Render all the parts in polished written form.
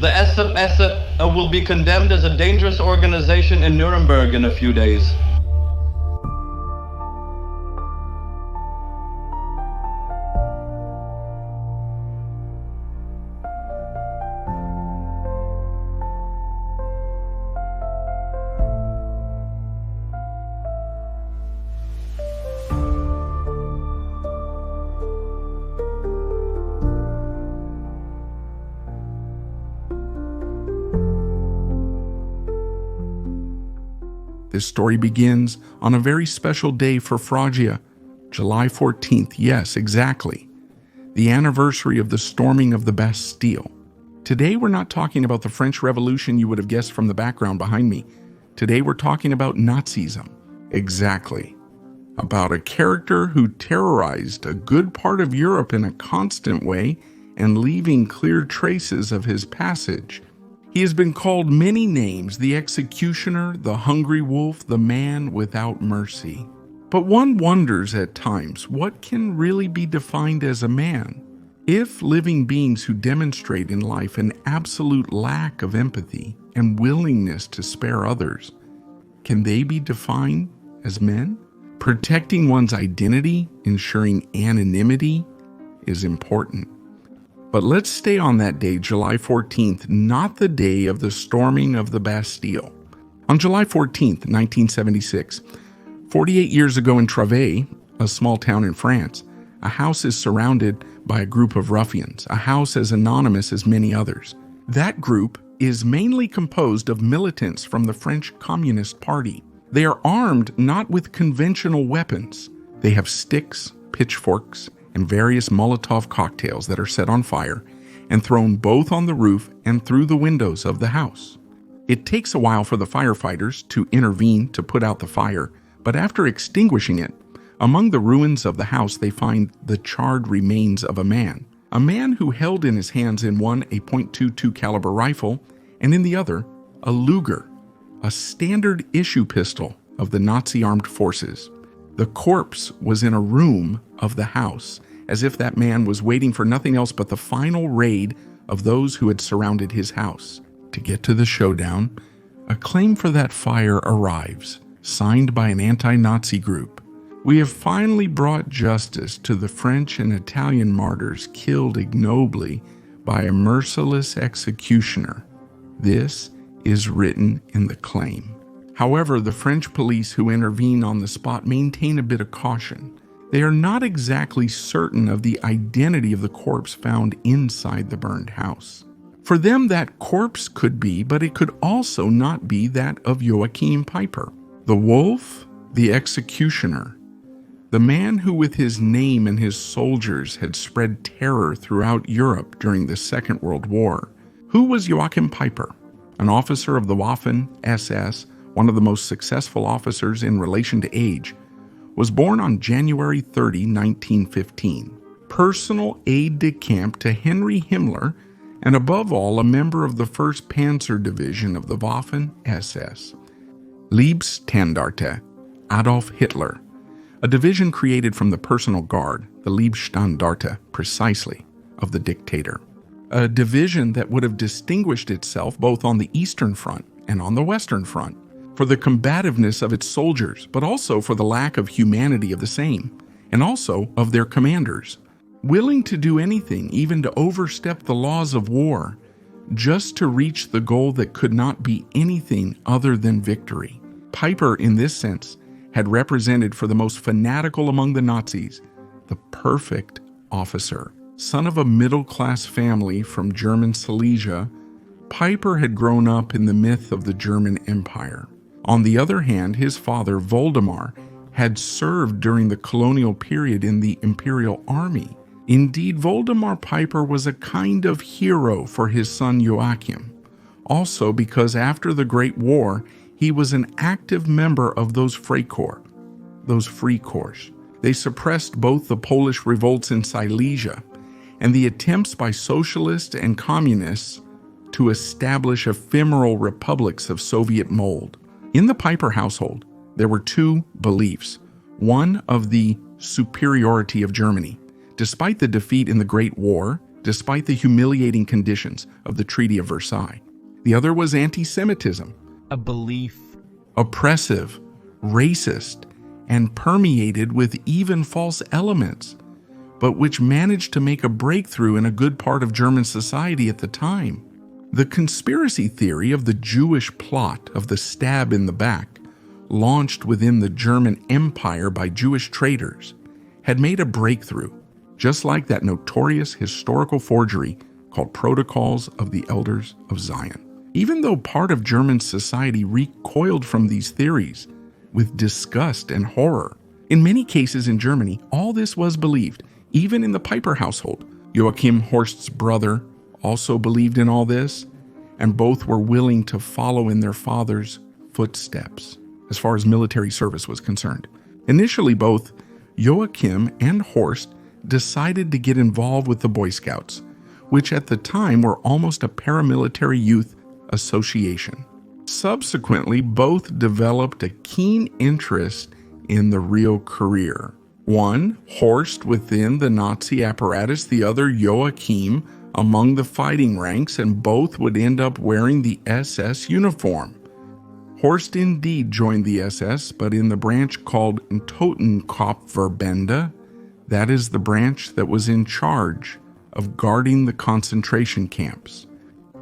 The SMS will be condemned as a dangerous organization in Nuremberg in a few days. This story begins on a very special day for Phrygia, July 14th. Yes, exactly. The anniversary of the storming of the Bastille. Today we're not talking about the French Revolution you would have guessed from the background behind me. Today we're talking about Nazism. Exactly. About a character who terrorized a good part of Europe in a constant way and leaving clear traces of his passage. He has been called many names: the executioner, the hungry wolf, the man without mercy. But one wonders at times, what can really be defined as a man? If living beings who demonstrate in life an absolute lack of empathy and willingness to spare others, can they be defined as men? Protecting one's identity, ensuring anonymity, is important. But let's stay on that day, July 14th, not the day of the storming of the Bastille. On July 14th, 1976, 48 years ago in Travail, a small town in France, a house is surrounded by a group of ruffians, a house as anonymous as many others. That group is mainly composed of militants from the French Communist Party. They are armed not with conventional weapons. They have sticks, pitchforks, and various Molotov cocktails that are set on fire and thrown both on the roof and through the windows of the house. It takes a while for the firefighters to intervene to put out the fire, but after extinguishing it, among the ruins of the house they find the charred remains of a man who held in his hands in one a .22 caliber rifle and in the other a Luger, a standard issue pistol of the Nazi armed forces. The corpse was in a room of the house, as if that man was waiting for nothing else but the final raid of those who had surrounded his house. To get to the showdown, a claim for that fire arrives, signed by an anti-Nazi group. We have finally brought justice to the French and Italian martyrs killed ignobly by a merciless executioner. This is written in the claim. However, the French police who intervene on the spot maintain a bit of caution. They are not exactly certain of the identity of the corpse found inside the burned house. For them, that corpse could be, but it could also not be, that of Joachim Peiper. The wolf, the executioner, the man who with his name and his soldiers had spread terror throughout Europe during the Second World War. Who was Joachim Peiper? An officer of the Waffen-SS, one of the most successful officers in relation to age, was born on January 30, 1915. Personal aide-de-camp to Henry Himmler, and above all, a member of the 1st Panzer Division of the Waffen-SS. Leibstandarte, Adolf Hitler, a division created from the personal guard, the Leibstandarte, precisely, of the dictator. A division that would have distinguished itself both on the Eastern Front and on the Western Front, for the combativeness of its soldiers, but also for the lack of humanity of the same, and also of their commanders, willing to do anything, even to overstep the laws of war, just to reach the goal that could not be anything other than victory. Peiper, in this sense, had represented for the most fanatical among the Nazis, the perfect officer. Son of a middle-class family from German Silesia, Peiper had grown up in the myth of the German Empire. On the other hand, his father, Voldemar, had served during the colonial period in the Imperial Army. Indeed, Voldemar Peiper was a kind of hero for his son Joachim, also because after the Great War, he was an active member of those Freikorps, those free corps. They suppressed both the Polish revolts in Silesia and the attempts by socialists and communists to establish ephemeral republics of Soviet mold. In the Peiper household, there were two beliefs. One of the superiority of Germany. Despite the defeat in the Great War despite the humiliating conditions of the Treaty of Versailles. The other was anti-Semitism, a belief oppressive, racist, and permeated with even false elements, but which managed to make a breakthrough in a good part of German society at the time. The conspiracy theory of the Jewish plot of the stab in the back, launched within the German Empire by Jewish traitors, had made a breakthrough, just like that notorious historical forgery called Protocols of the Elders of Zion. Even though part of German society recoiled from these theories with disgust and horror, in many cases in Germany, all this was believed, even in the Peiper household. Joachim Horst's brother also believed in all this, and both were willing to follow in their father's footsteps as far as military service was concerned. Initially, both Joachim and Horst decided to get involved with the Boy Scouts, which at the time were almost a paramilitary youth association. Subsequently, both developed a keen interest in the real career. One, Horst within the Nazi apparatus, the other, Joachim, among the fighting ranks, and both would end up wearing the SS uniform. Horst indeed joined the SS, but in the branch called Totenkopfverbände, that is the branch that was in charge of guarding the concentration camps.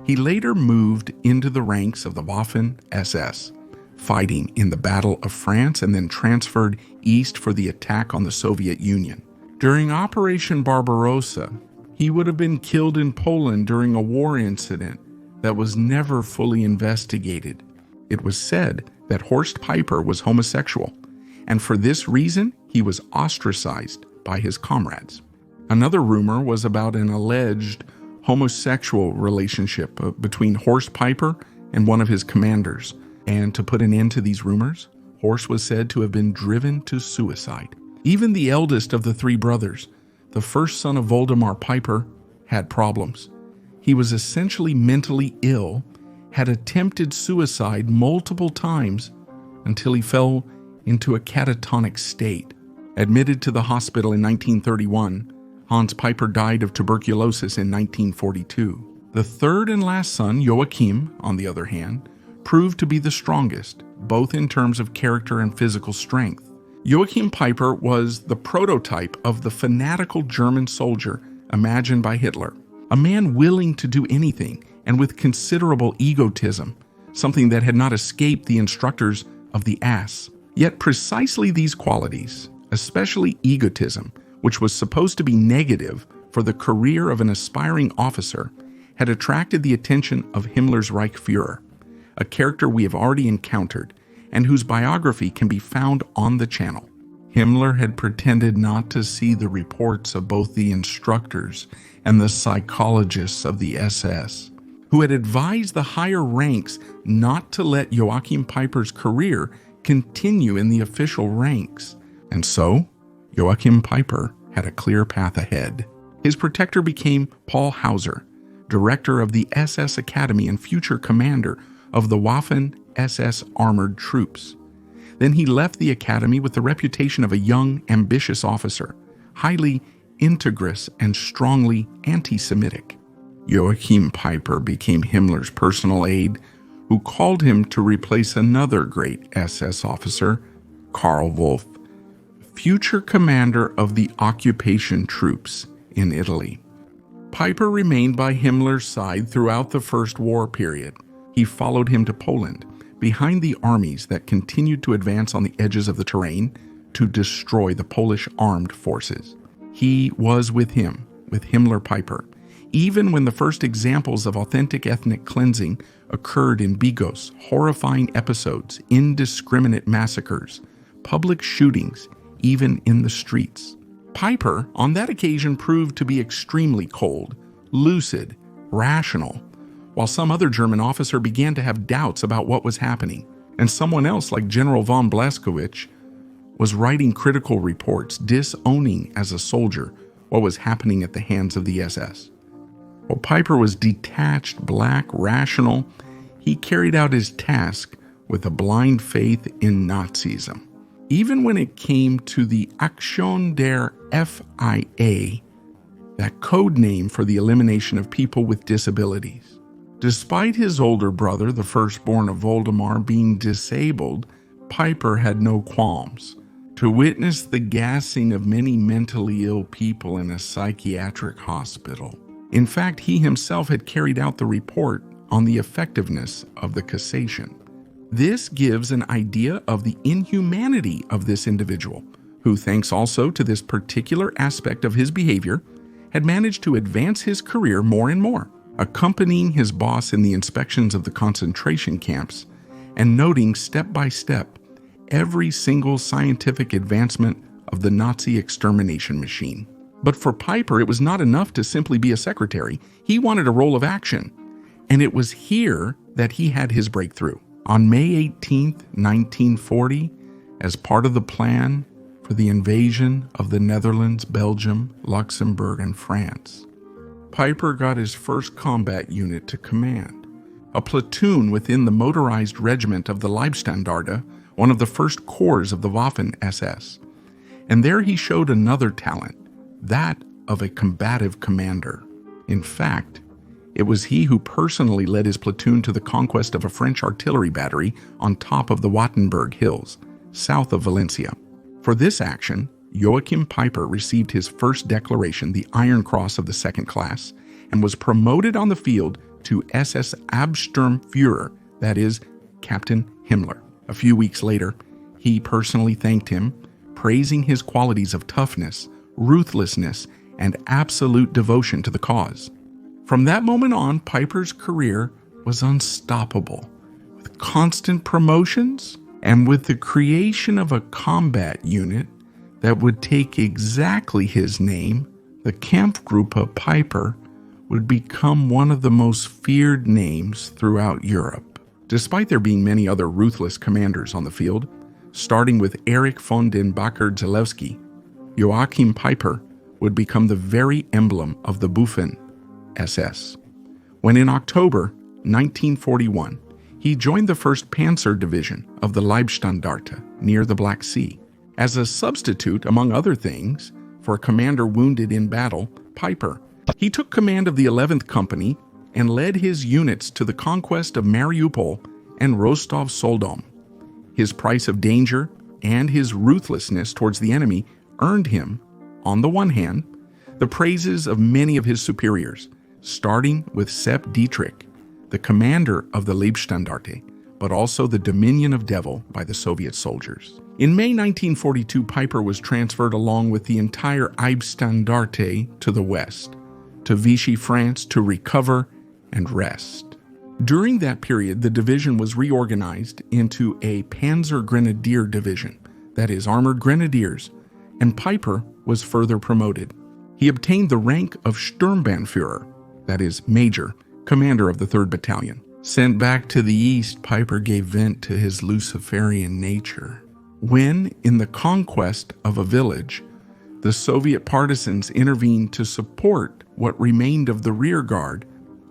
He later moved into the ranks of the Waffen-SS, fighting in the Battle of France, and then transferred east for the attack on the Soviet Union. During Operation Barbarossa, he would have been killed in Poland during a war incident that was never fully investigated. It was said that Horst Peiper was homosexual, and for this reason, he was ostracized by his comrades. Another rumor was about an alleged homosexual relationship between Horst Peiper and one of his commanders. And to put an end to these rumors, Horst was said to have been driven to suicide. Even the eldest of the three brothers, the first son of Voldemar Peiper, had problems. He was essentially mentally ill, had attempted suicide multiple times until he fell into a catatonic state. Admitted to the hospital in 1931, Hans Peiper died of tuberculosis in 1942. The third and last son, Joachim, on the other hand, proved to be the strongest, both in terms of character and physical strength. Joachim Peiper was the prototype of the fanatical German soldier imagined by Hitler, a man willing to do anything and with considerable egotism, something that had not escaped the instructors of the ass. Yet precisely these qualities, especially egotism, which was supposed to be negative for the career of an aspiring officer, had attracted the attention of Himmler's Reichsfuhrer, a character we have already encountered and whose biography can be found on the channel. Himmler had pretended not to see the reports of both the instructors and the psychologists of the SS, who had advised the higher ranks not to let Joachim Peiper's career continue in the official ranks. And so, Joachim Peiper had a clear path ahead. His protector became Paul Hauser, director of the SS Academy and future commander of the Waffen-SS armored troops. Then he left the academy with the reputation of a young, ambitious officer, highly integrous and strongly anti-Semitic. Joachim Peiper became Himmler's personal aide, who called him to replace another great SS officer, Karl Wolff, future commander of the occupation troops in Italy. Peiper remained by Himmler's side throughout the First War period. He followed him to Poland, behind the armies that continued to advance on the edges of the terrain to destroy the Polish armed forces. He was with him, with Himmler Peiper, even when the first examples of authentic ethnic cleansing occurred in Bigos, horrifying episodes, indiscriminate massacres, public shootings, even in the streets. Peiper, on that occasion, proved to be extremely cold, lucid, rational, while some other German officer began to have doubts about what was happening, and someone else like General von Blaskowitz was writing critical reports, disowning as a soldier what was happening at the hands of the SS. While Peiper was detached, black, rational, he carried out his task with a blind faith in Nazism. Even when it came to the Aktion der FIA, that code name for the elimination of people with disabilities. Despite his older brother, the firstborn of Voldemar, being disabled, Peiper had no qualms. To witness the gassing of many mentally ill people in a psychiatric hospital. In fact, he himself had carried out the report on the effectiveness of the cassation. This gives an idea of the inhumanity of this individual, who, thanks also to this particular aspect of his behavior, had managed to advance his career more and more, accompanying his boss in the inspections of the concentration camps and noting step by step every single scientific advancement of the Nazi extermination machine. But for Peiper, it was not enough to simply be a secretary. He wanted a role of action, and it was here that he had his breakthrough. On May 18, 1940, as part of the plan for the invasion of the Netherlands, Belgium, Luxembourg, and France, Peiper got his first combat unit to command, a platoon within the motorized regiment of the Leibstandarte, one of the first corps of the Waffen-SS. And there he showed another talent, that of a combative commander. In fact, it was he who personally led his platoon to the conquest of a French artillery battery on top of the Wattenberg Hills, south of Valencia. For this action, Joachim Peiper received his first decoration, the Iron Cross of the second class, and was promoted on the field to SS Absturmführer, that is, Captain Himmler. A few weeks later, he personally thanked him, praising his qualities of toughness, ruthlessness, and absolute devotion to the cause. From that moment on, Peiper's career was unstoppable, with constant promotions and with the creation of a combat unit that would take exactly his name. The Kampfgruppe Peiper would become one of the most feared names throughout Europe. Despite there being many other ruthless commanders on the field, starting with Erich von den Bacher-Zelewski, Joachim Peiper would become the very emblem of the Waffen-SS. When in October 1941, he joined the 1st Panzer Division of the Leibstandarte near the Black Sea. As a substitute, among other things, for a commander wounded in battle, Peiper, he took command of the 11th Company and led his units to the conquest of Mariupol and Rostov-Soldom. His price of danger and his ruthlessness towards the enemy earned him, on the one hand, the praises of many of his superiors, starting with Sepp Dietrich, the commander of the Leibstandarte, but also the Dominion of Devil by the Soviet soldiers. In May 1942, Peiper was transferred along with the entire Leibstandarte to the west, to Vichy, France, to recover and rest. During that period, the division was reorganized into a Panzer Grenadier Division, that is, armored grenadiers, and Peiper was further promoted. He obtained the rank of Sturmbannführer, that is, Major, commander of the 3rd Battalion. Sent back to the east, Peiper gave vent to his Luciferian nature. When, in the conquest of a village, the Soviet partisans intervened to support what remained of the rear guard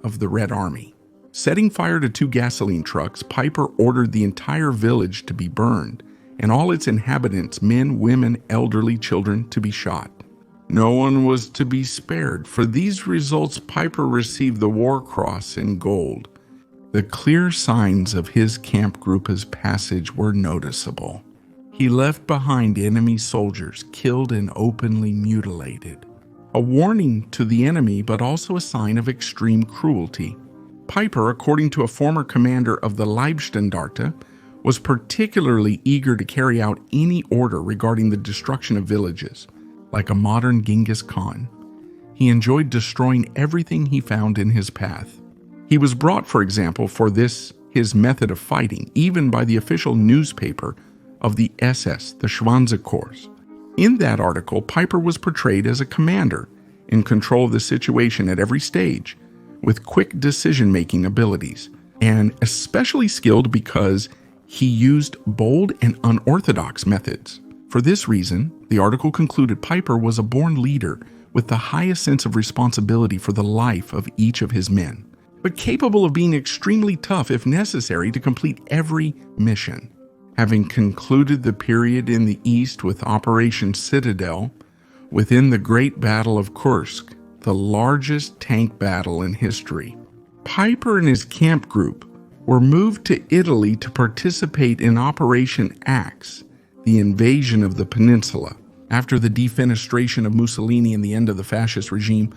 of the Red Army. Setting fire to 2 gasoline trucks, Peiper ordered the entire village to be burned, and all its inhabitants, men, women, elderly, children, to be shot. No one was to be spared. For these results, Peiper received the War Cross in gold. The clear signs of his Kampfgruppe's passage were noticeable. He left behind enemy soldiers killed and openly mutilated. A warning to the enemy, but also a sign of extreme cruelty. Peiper, according to a former commander of the Leibstandarte, was particularly eager to carry out any order regarding the destruction of villages. Like a modern Genghis Khan, he enjoyed destroying everything he found in his path. He was brought, for example, for this, his method of fighting, even by the official newspaper of the SS, the Schwanzerkorps. In that article, Peiper was portrayed as a commander in control of the situation at every stage, with quick decision-making abilities, and especially skilled because he used bold and unorthodox methods. For this reason, the article concluded Peiper was a born leader with the highest sense of responsibility for the life of each of his men, but capable of being extremely tough if necessary to complete every mission. Having concluded the period in the east with Operation Citadel, within the Great Battle of Kursk, the largest tank battle in history. Peiper and his camp group were moved to Italy to participate in Operation Axe, the invasion of the peninsula. After the defenestration of Mussolini and the end of the fascist regime,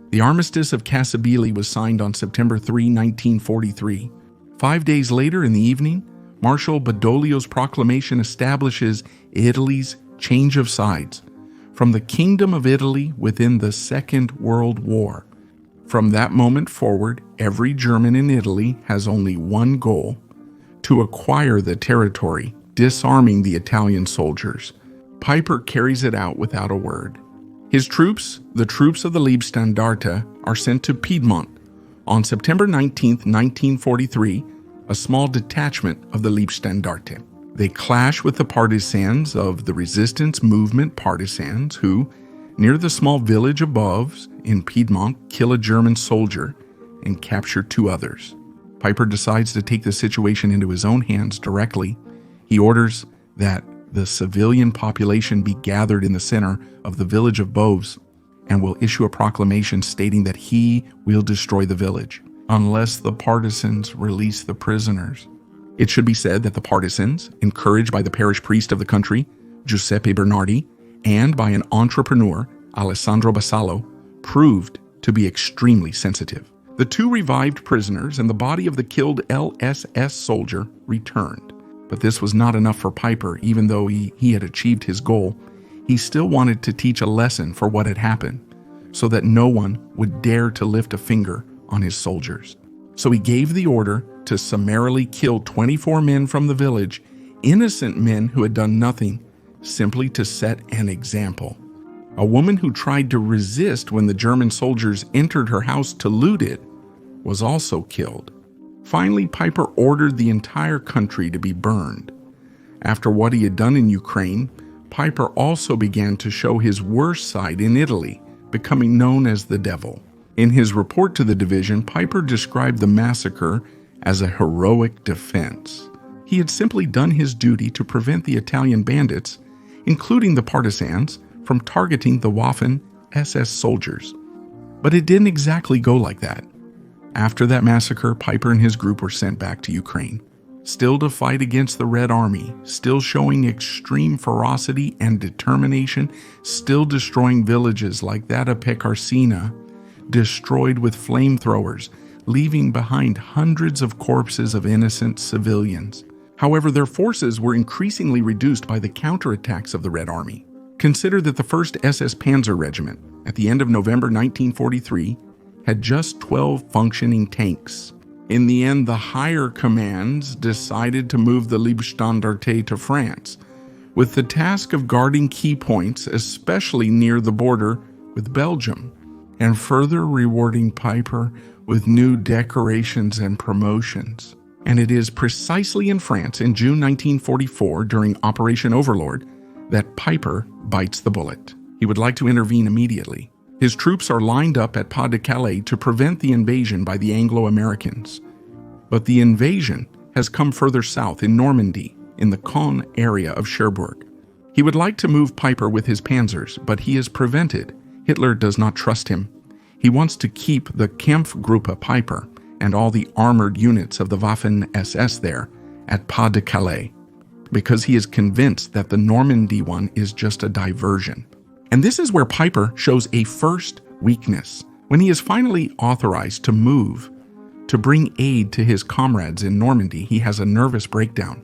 the Armistice of Cassibile was signed on September 3, 1943. 5 days later in the evening, Marshal Badoglio's proclamation establishes Italy's change of sides from the Kingdom of Italy within the Second World War. From that moment forward, every German in Italy has only one goal: to acquire the territory, disarming the Italian soldiers. Peiper carries it out without a word. His troops, the troops of the Leibstandarte, are sent to Piedmont. On September 19, 1943, a small detachment of the Leibstandarte. They clash with the partisans of the resistance movement partisans who, near the small village of Boves in Piedmont, kill a German soldier and capture 2 others. Peiper decides to take the situation into his own hands directly. He orders that the civilian population be gathered in the center of the village of Boves and will issue a proclamation stating that he will destroy the village unless the partisans release the prisoners. It should be said that the partisans, encouraged by the parish priest of the country, Giuseppe Bernardi, and by an entrepreneur, Alessandro Bassallo, proved to be extremely sensitive. The 2 revived prisoners and the body of the killed LSS soldier returned. But this was not enough for Peiper. Even though he had achieved his goal, he still wanted to teach a lesson for what had happened, so that no one would dare to lift a finger on his soldiers. So he gave the order to summarily kill 24 men from the village, innocent men who had done nothing, simply to set an example. A woman who tried to resist when the German soldiers entered her house to loot it was also killed. Finally, Peiper ordered the entire country to be burned. After what he had done in Ukraine, Peiper also began to show his worst side in Italy, becoming known as the Devil. In his report to the division, Peiper described the massacre as a heroic defense. He had simply done his duty to prevent the Italian bandits, including the partisans, from targeting the Waffen-SS soldiers. But it didn't exactly go like that. After that massacre, Peiper and his group were sent back to Ukraine, still to fight against the Red Army, still showing extreme ferocity and determination, still destroying villages like that of Pecarsina, destroyed with flamethrowers, leaving behind hundreds of corpses of innocent civilians. However, their forces were increasingly reduced by the counterattacks of the Red Army. Consider that the 1st SS Panzer Regiment, at the end of November 1943, had just 12 functioning tanks. In the end, the higher commands decided to move the Leibstandarte to France, with the task of guarding key points, especially near the border with Belgium, and further rewarding Peiper with new decorations and promotions. And it is precisely in France in June 1944, during Operation Overlord, that Peiper bites the bullet. He would like to intervene immediately. His troops are lined up at Pas de Calais to prevent the invasion by the Anglo-Americans. But the invasion has come further south in Normandy, in the Caen area of Cherbourg. He would like to move Peiper with his panzers, but he is prevented. Hitler does not trust him. He wants to keep the Kampfgruppe Peiper and all the armored units of the Waffen-SS there at Pas de Calais, because he is convinced that the Normandy one is just a diversion. And this is where Peiper shows a first weakness. When he is finally authorized to move, to bring aid to his comrades in Normandy, he has a nervous breakdown.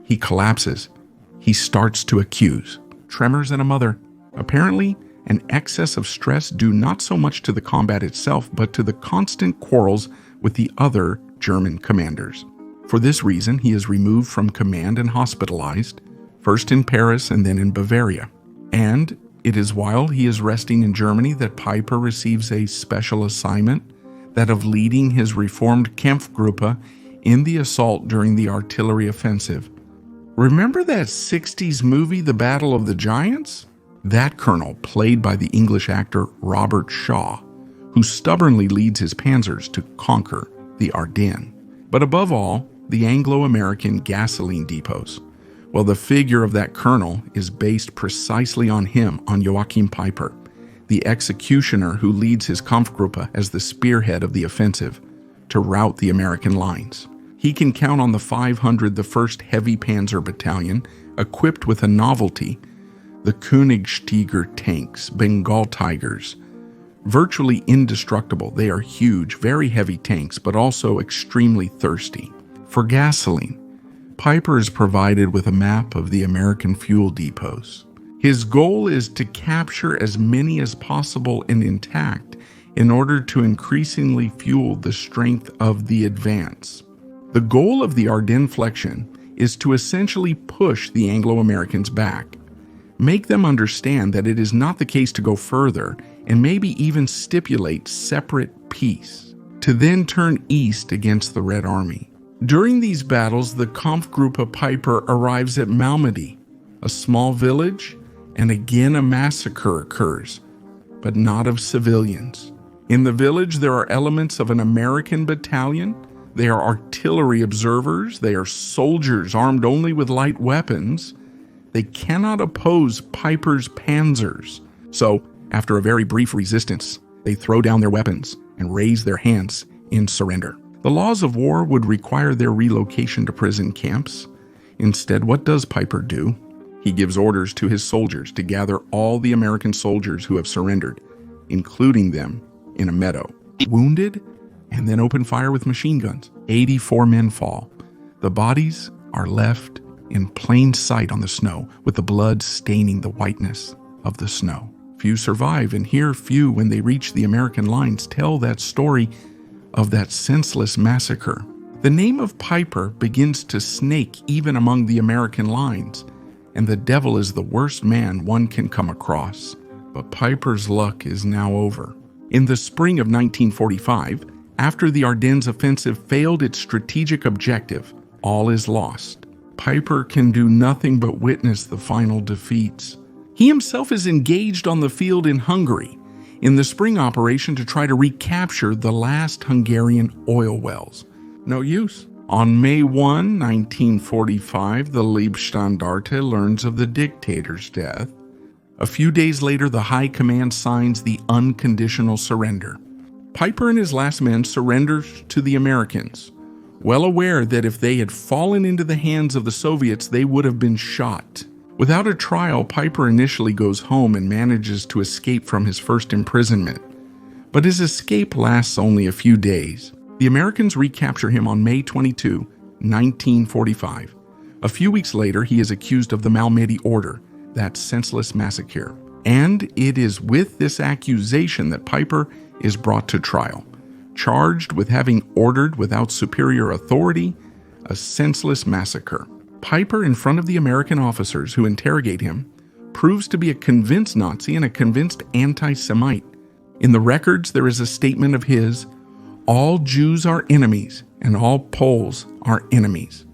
He collapses. He starts to accuse. Tremors and a mother. Apparently, an excess of stress due not so much to the combat itself, but to the constant quarrels with the other German commanders. For this reason, he is removed from command and hospitalized, first in Paris and then in Bavaria. And it is while he is resting in Germany that Peiper receives a special assignment, that of leading his reformed Kampfgruppe in the assault during the artillery offensive. Remember that 60s movie, The Battle of the Giants? That colonel, played by the English actor Robert Shaw, who stubbornly leads his panzers to conquer the Ardennes. But above all, the Anglo-American gasoline depots. Well, the figure of that colonel is based precisely on him, on Joachim Peiper. the executioner who leads his Kampfgruppe as the spearhead of the offensive to rout the American lines. He can count on the 500, the 1st Heavy Panzer Battalion, equipped with a novelty, the Königstiger tanks, Bengal Tigers. Virtually indestructible, they are huge, very heavy tanks, but also extremely thirsty. For gasoline, Peiper is provided with a map of the American fuel depots. His goal is to capture as many as possible and intact in order to increasingly fuel the strength of the advance. The goal of the Ardennes flexion is to essentially push the Anglo-Americans back, make them understand that it is not the case to go further, and maybe even stipulate separate peace, to then turn east against the Red Army. During these battles, the Kampfgruppe Peiper arrives at Malmedy, a small village, and again a massacre occurs, but not of civilians. In the village, there are elements of an American battalion. They are artillery observers. They are soldiers armed only with light weapons. They cannot oppose Peiper's panzers. So, after a very brief resistance, they throw down their weapons and raise their hands in surrender. The laws of war would require their relocation to prison camps. Instead, what does Peiper do? He gives orders to his soldiers to gather all the American soldiers who have surrendered, including them in a meadow, wounded, and then open fire with machine guns. 84 men fall. The bodies are left in plain sight on the snow, with the blood staining the whiteness of the snow. Few survive, and here few, when they reach the American lines, tell that story of that senseless massacre. The name of Peiper begins to snake even among the American lines, and the devil is the worst man one can come across. But Peiper's luck is now over. In the spring of 1945, after the Ardennes offensive failed its strategic objective, all is lost. Peiper can do nothing but witness the final defeats. He himself is engaged on the field in Hungary in the spring operation to try to recapture the last Hungarian oil wells. No use. On May 1, 1945, the Leibstandarte learns of the dictator's death. A few days later, the High Command signs the unconditional surrender. Peiper and his last men surrender to the Americans, well aware that if they had fallen into the hands of the Soviets, they would have been shot. Without a trial, Peiper initially goes home and manages to escape from his first imprisonment. But his escape lasts only a few days. The Americans recapture him on May 22, 1945. A few weeks later, he is accused of the Malmedy Order, that senseless massacre. And it is with this accusation that Peiper is brought to trial, charged with having ordered without superior authority a senseless massacre. Peiper, in front of the American officers who interrogate him, proves to be a convinced Nazi and a convinced anti-Semite. In the records, there is a statement of his, "All Jews are enemies, and all Poles are enemies.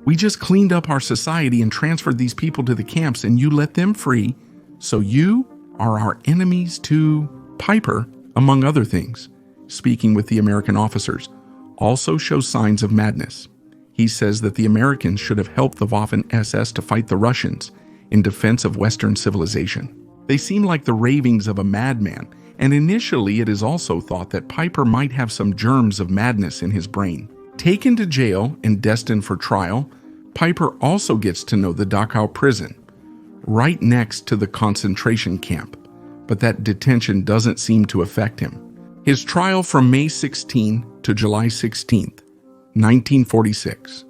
We just cleaned up our society and transferred these people to the camps, and you let them free, so you are our enemies too." Peiper, among other things, speaking with the American officers, also shows signs of madness. He says that the Americans should have helped the Waffen-SS to fight the Russians in defense of Western civilization. They seem like the ravings of a madman, and initially it is also thought that Peiper might have some germs of madness in his brain. Taken to jail and destined for trial, Peiper also gets to know the Dachau prison, right next to the concentration camp, but that detention doesn't seem to affect him. His trial from May 16 to July 16th, 1946.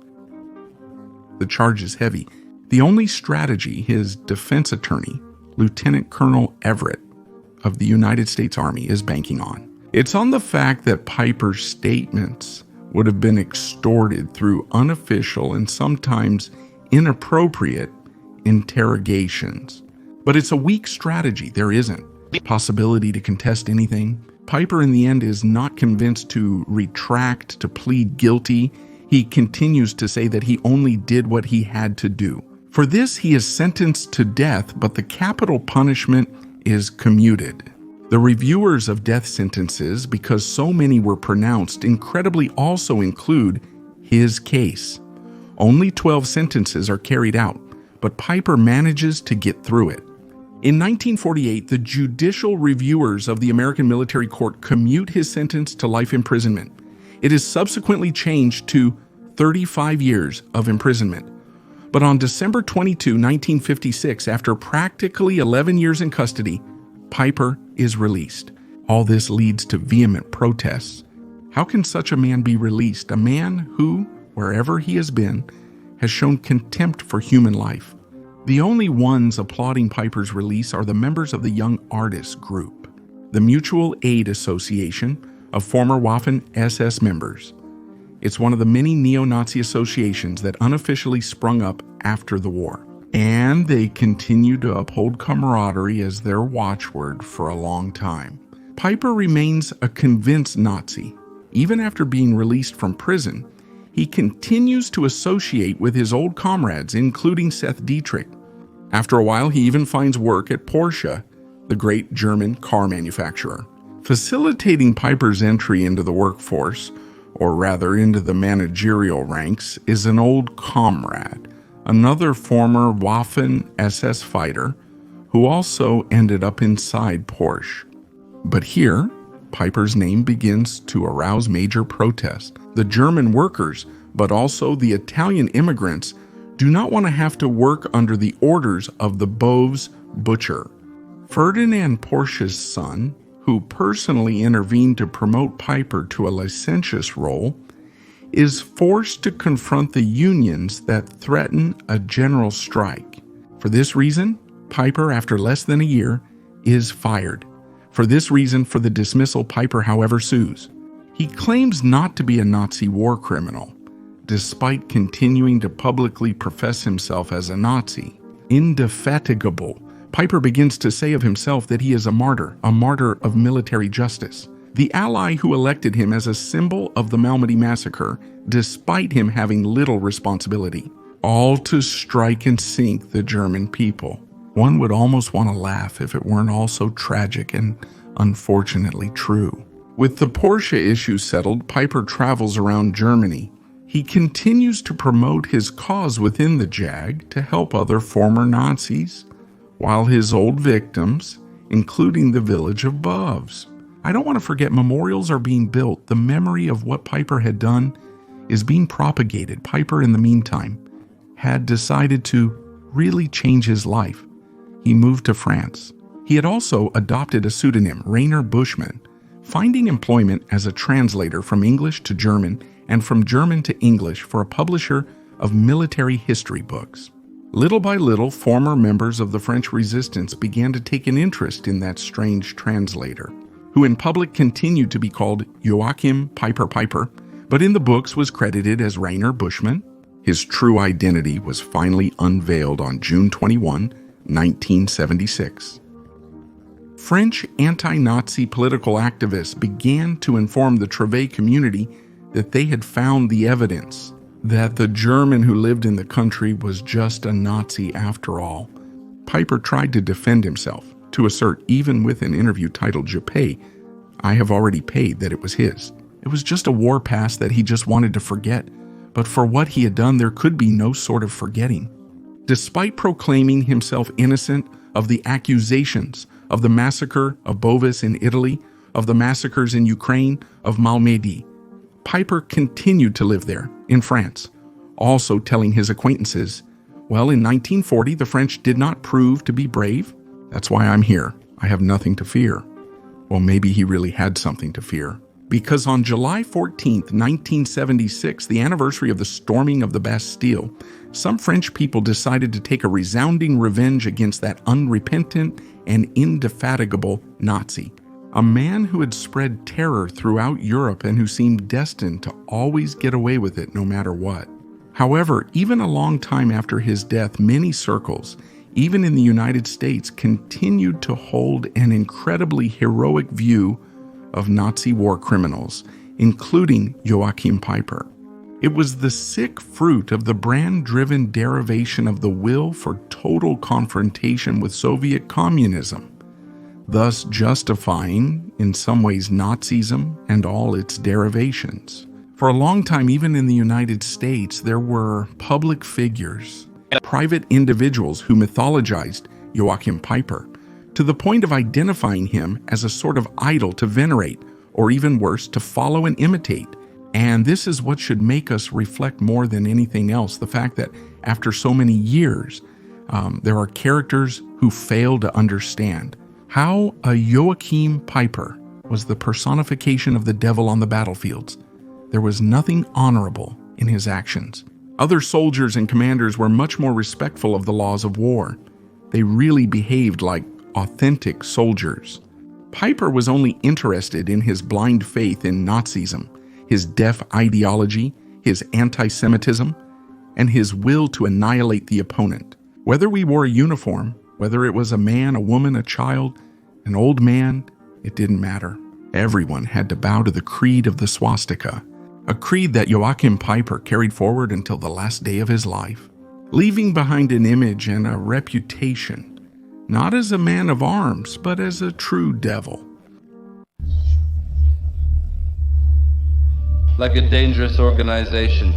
The charge is heavy. The only strategy his defense attorney, Lieutenant Colonel Everett of the United States Army, is banking on. It's on the fact that Peiper's statements would have been extorted through unofficial and sometimes inappropriate interrogations. But it's a weak strategy. There isn't possibility to contest anything. Peiper, in the end, is not convinced to retract, to plead guilty. He continues to say that he only did what he had to do. For this, he is sentenced to death, but the capital punishment is commuted. The reviewers of death sentences, because so many were pronounced, incredibly also include his case. Only 12 sentences are carried out, but Peiper manages to get through it. In 1948, the judicial reviewers of the American Military Court commute his sentence to life imprisonment. It is subsequently changed to 35 years of imprisonment. But on December 22, 1956, after practically 11 years in custody, Peiper is released. All this leads to vehement protests. How can such a man be released? A man who, wherever he has been, has shown contempt for human life. The only ones applauding Peiper's release are the members of the Young Artists Group, the Mutual Aid Association of former Waffen-SS members. It's one of the many neo-Nazi associations that unofficially sprung up after the war. And they continue to uphold camaraderie as their watchword for a long time. Peiper remains a convinced Nazi. Even after being released from prison, he continues to associate with his old comrades, including Seth Dietrich. After a while, he even finds work at Porsche, the great German car manufacturer. Facilitating Peiper's entry into the workforce, or rather into the managerial ranks, is an old comrade, another former Waffen-SS fighter who also ended up inside Porsche. But here, Peiper's name begins to arouse major protest. The German workers, but also the Italian immigrants, do not want to have to work under the orders of the Boves butcher. Ferdinand Porsche's son, who personally intervened to promote Peiper to a licentious role, is forced to confront the unions that threaten a general strike. For this reason, Peiper, after less than a year, is fired. For this reason, for the dismissal, Peiper, however, sues. He claims not to be a Nazi war criminal, despite continuing to publicly profess himself as a Nazi. Indefatigable, Peiper begins to say of himself that he is a martyr of military justice, the ally who elected him as a symbol of the Malmedy massacre, despite him having little responsibility, all to strike and sink the German people. One would almost want to laugh if it weren't all so tragic and unfortunately true. With the Porsche issue settled, Peiper travels around Germany. He continues to promote his cause within the JAG to help other former Nazis, while his old victims, including the village of Boves. I don't want to forget, memorials are being built. The memory of what Peiper had done is being propagated. Peiper, in the meantime, had decided to really change his life. He moved to France. He had also adopted a pseudonym, Rainer Buschmann, finding employment as a translator from English to German and from German to English for a publisher of military history books. Little by little, former members of the French resistance began to take an interest in that strange translator, who in public continued to be called Joachim Peiper, but in the books was credited as Rainer Buschmann. His true identity was finally unveiled on June 21, 1976. French anti-Nazi political activists began to inform the Travail community that they had found the evidence that the German who lived in the country was just a Nazi after all. Peiper tried to defend himself, to assert, even with an interview titled Je Paie, I have already paid, that it was his. It was just a war past that he just wanted to forget, but for what he had done there could be no sort of forgetting. Despite proclaiming himself innocent of the accusations of the massacre of Boves in Italy, of the massacres in Ukraine, of Malmedy, Peiper continued to live there, in France, also telling his acquaintances, well, in 1940, the French did not prove to be brave. That's why I'm here. I have nothing to fear. Well, maybe he really had something to fear. Because on July 14th, 1976, the anniversary of the storming of the Bastille, some French people decided to take a resounding revenge against that unrepentant and indefatigable Nazi. A man who had spread terror throughout Europe and who seemed destined to always get away with it no matter what. However, even a long time after his death, many circles, even in the United States, continued to hold an incredibly heroic view of Nazi war criminals, including Joachim Peiper. It was the sick fruit of the brand-driven derivation of the will for total confrontation with Soviet communism, thus justifying, in some ways, Nazism and all its derivations. For a long time, even in the United States, there were public figures, private individuals who mythologized Joachim Peiper, to the point of identifying him as a sort of idol to venerate, or even worse, to follow and imitate. And this is what should make us reflect more than anything else, the fact that after so many years, there are characters who fail to understand how a Joachim Peiper was the personification of the devil on the battlefields. There was nothing honorable in his actions. Other soldiers and commanders were much more respectful of the laws of war. They really behaved like authentic soldiers. Peiper was only interested in his blind faith in Nazism, his deaf ideology, his anti-Semitism, and his will to annihilate the opponent. Whether we wore a uniform, whether it was a man, a woman, a child, an old man, it didn't matter. Everyone had to bow to the creed of the swastika, a creed that Joachim Peiper carried forward until the last day of his life, leaving behind an image and a reputation, not as a man of arms, but as a true devil. Like a dangerous organization.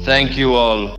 Thank you all.